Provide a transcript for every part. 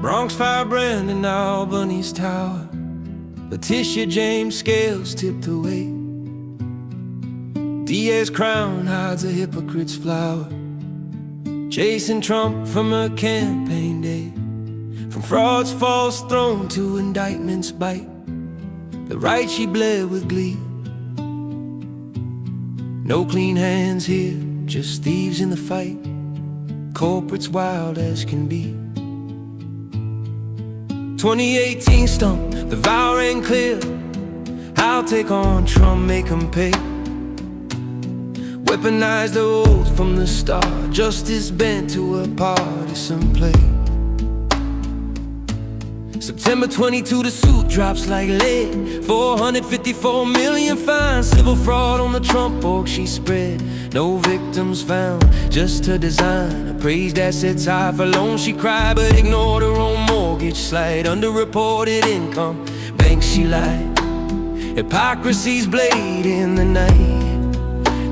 Bronx, Firebrand, and Albany's tower. Letitia James scales tipped away. DA's crown hides a hypocrite's flower. Chasing Trump from her campaign day. From fraud's false throne to indictment's bite. The right she bled with glee. No clean hands here, just thieves in the fight. Corporates wild as can be. 2018 Stump, the vow rang clear. I'll take on Trump, make him pay. Weaponized the oath from the start. Justice bent to a partisan play. September 22, the suit drops like lead. 454 million fines. Civil fraud on the Trump org she spread. No victims found, just her design. Appraised assets high for loans she cried, but ignored her own mortgage slide. Underreported income, banks she lied. Hypocrisy's blade in the night.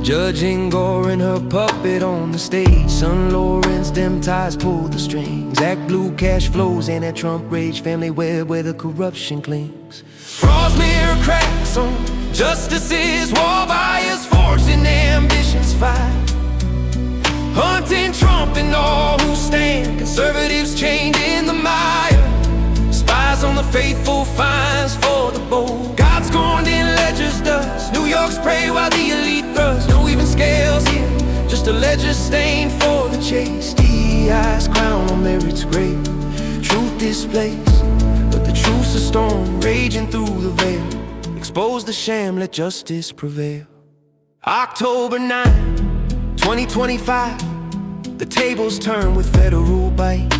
Judge Engoron, her puppet on the stage. Son Lawrence, Dem ties pull the strings. Act blue, cash flows, and that Trump rage. Family web where the corruption clings. Frauds mirror cracks on justices. War bias forged and ambitions fight. Hunting Trump and all who stand. Conservatives chained in the mire. Spies on the faithful, fines for the bold. God scorned in ledger's dust. New York's prey while the elite thrust. No even scales here, just a ledger stain for the chase. DEI's crown on merit's grave. Truth displaced, but the truth's a storm raging through the veil. Expose the sham, let justice prevail. October 9, 2025. The tables turn with federal bite.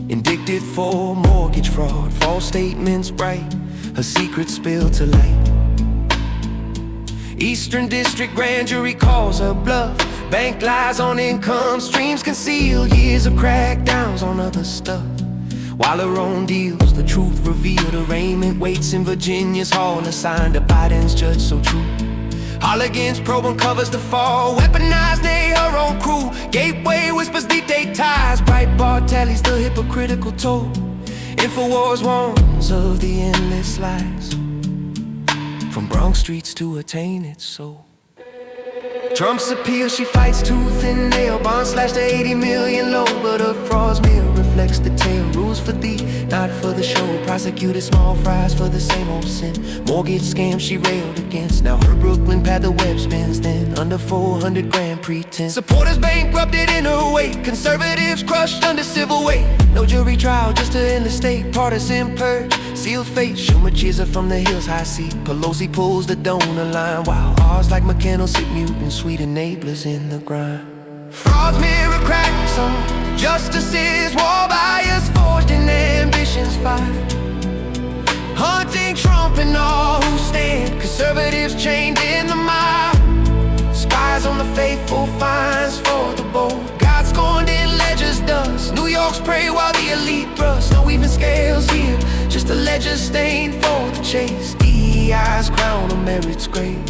Indicted for mortgage fraud, false statements bright. Her secrets spilled to light. Eastern District Grand Jury calls her bluff. Bank lies on income streams concealed. Years of crackdowns on other stuff. While her own deals, the truth revealed. Arraignment waits in Virginia's hall. Assigned to Biden's judge so true. Halligan's probe uncovers the fall. Weaponized, nay, her own crew. Gateway whispers deep date ties. Breitbart tallies the hypocritical toll. Infowars warns of the endless lies. From Bronx streets to attain its soul. Trump's appeal, she fights tooth and nail. Bond slashed to 80 million low, but her fraud's mirror reflects the tale. Rules for thee, not for the show. Prosecuted small fries for the same old sin. Mortgage scam she railed against. Now her Brooklyn pad the web spins. Then under 400 grand pretense. Supporters bankrupted in her wake. Conservatives crushed under civil weight. No jury trial, just an endless state. Partisan purge, sealed fate. Schumer cheers her from the hills high seat. Pelosi pulls the donor line. While ours like McConnell sit mute and sweet enablers in the grind. Frauds mirror cracks on justices. War bias forged and ambitions fight. Hunting Trump and all who stand. Conservatives chained in the mire. Spies on the faithful, fines for the bold. God scorned in ledger's dust. New York's prey while the elite thrust. No even scales here, just a ledger stain for the chase. DEI's crown on merit's grave.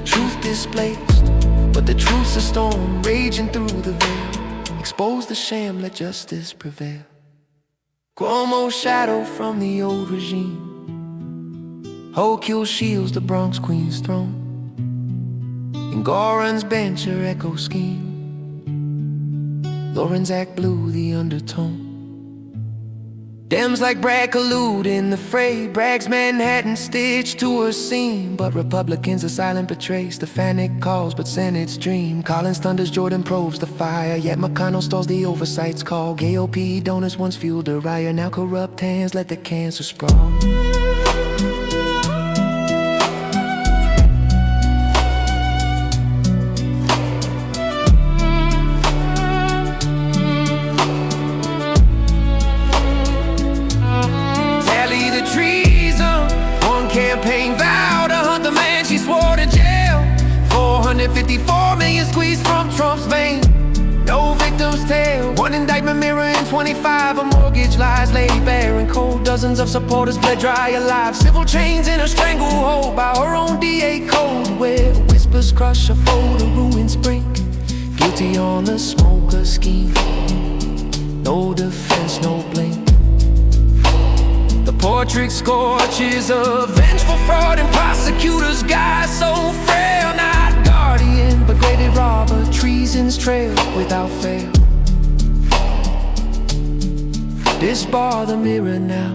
Truth displaced, but the truth's a storm raging through the veil. Expose the sham, let justice prevail. Cuomo's shadow from the old regime. Hokill shields the Bronx Queen's throne. Engoron's bench her echo scheme. Lauren's act blue the undertone. Dems like Bragg collude in the fray. Bragg's Manhattan stitched to her seam. But Republicans are silent betrays. Stefanik calls but Senate's dream. Collins thunders, Jordan probes the fire. Yet McConnell stalls the oversight's call. Gay OP donors once fueled a riot. Now corrupt hands let the cancer sprawl. Campaign vow to hunt the man she swore to jail. 454 million squeezed from Trump's vein. No victim's tale. One indictment mirroring 25. A mortgage lies laid bare and cold. Dozens of supporters bled dry alive. Civil chains in a stranglehold by her own DA code. Where whispers crush a foe, the ruins break. Guilty on the smoker scheme. no defense, no blame. The portrait scorches a vengeful fraud and prosecutor's guy so frail. Not guardian, but graded robber, treason's trail without fail. Disbar the mirror now,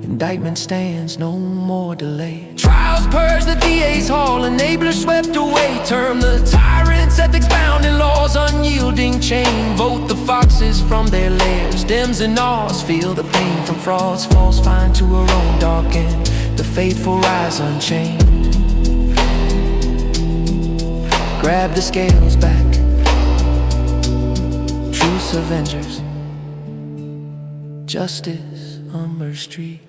indictment stands, no more delay. Trials purge the DA's hall, enablers swept away. Term the tyrants, ethics bound in law's unyielding chain. Vote the foxes from their lairs, Dems and NYs feel the pain from frauds. False fine to her own dark end, the faithful rise unchained. Grab the scales back, truth's avengers, justice, Umber Street.